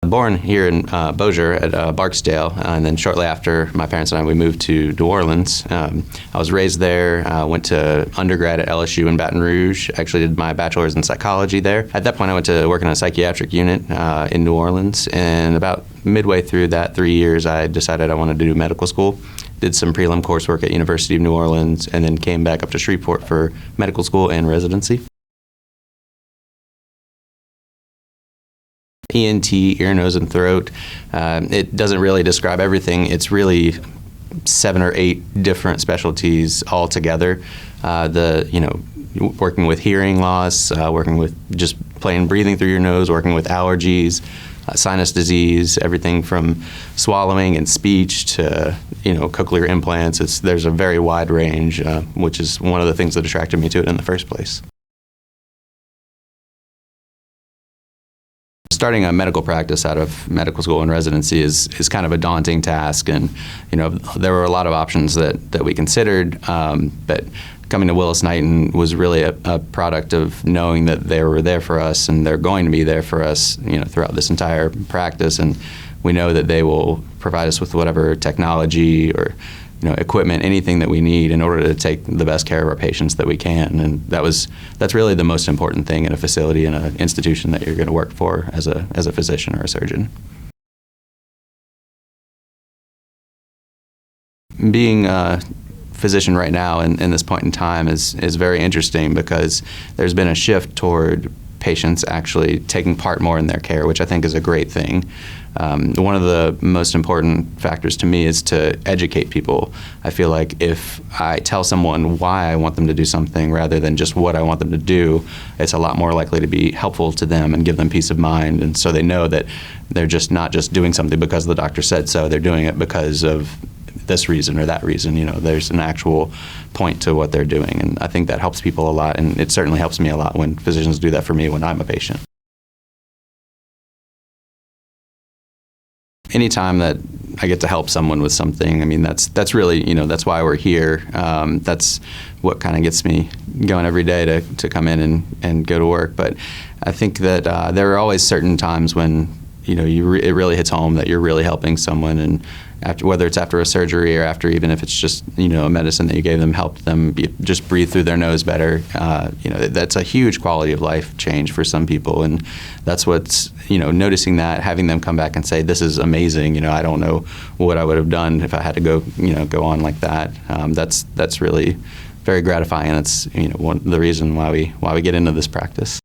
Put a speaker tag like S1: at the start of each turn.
S1: Born here in Bossier at Barksdale, and then shortly after my parents and I, we moved to New Orleans. I was raised there, went to undergrad at LSU in Baton Rouge, actually did my bachelor's in psychology there. At that point, I went to work in a psychiatric unit in New Orleans, and about midway through that 3 years, I decided I wanted to do medical school. Did some prelim coursework at University of New Orleans, and then came back up to Shreveport for medical school and residency. ENT, ear, nose, and throat. It doesn't really describe everything. It's really 7 or 8 different specialties all together. Working with hearing loss, working with just plain breathing through your nose, working with allergies, sinus disease, everything from swallowing and speech to cochlear implants. There's a very wide range, which is one of the things that attracted me to it in the first place. Starting a medical practice out of medical school and residency is kind of a daunting task, and there were a lot of options that we considered, but coming to Willis Knighton was really a product of knowing that they were there for us and they're going to be there for us throughout this entire practice, and we know that they will provide us with whatever technology or equipment, anything that we need in order to take the best care of our patients that we can. And that's really the most important thing in a facility, in an institution that you're going to work for as a physician or a surgeon. Being a physician right now in this point in time is very interesting, because there's been a shift toward patients actually taking part more in their care, which I think is a great thing. One of the most important factors to me is to educate people. I feel like if I tell someone why I want them to do something rather than just what I want them to do, it's a lot more likely to be helpful to them and give them peace of mind. And so they know that they're just not just doing something because the doctor said so, they're doing it because of this reason or that reason. There's an actual point to what they're doing, and I think that helps people a lot, and it certainly helps me a lot when physicians do that for me when I'm a patient. Anytime that I get to help someone with something, I mean, that's really, that's why we're here. That's what kind of gets me going every day to come in and go to work. But I think that there are always certain times when it really hits home that you're really helping someone, and whether it's after a surgery or after, even if it's just a medicine that you gave them helped them just breathe through their nose better. That's a huge quality of life change for some people, and that's what's noticing that, having them come back and say, "This is amazing." I don't know what I would have done if I had to go on like that. That's really very gratifying, and that's the reason why we get into this practice.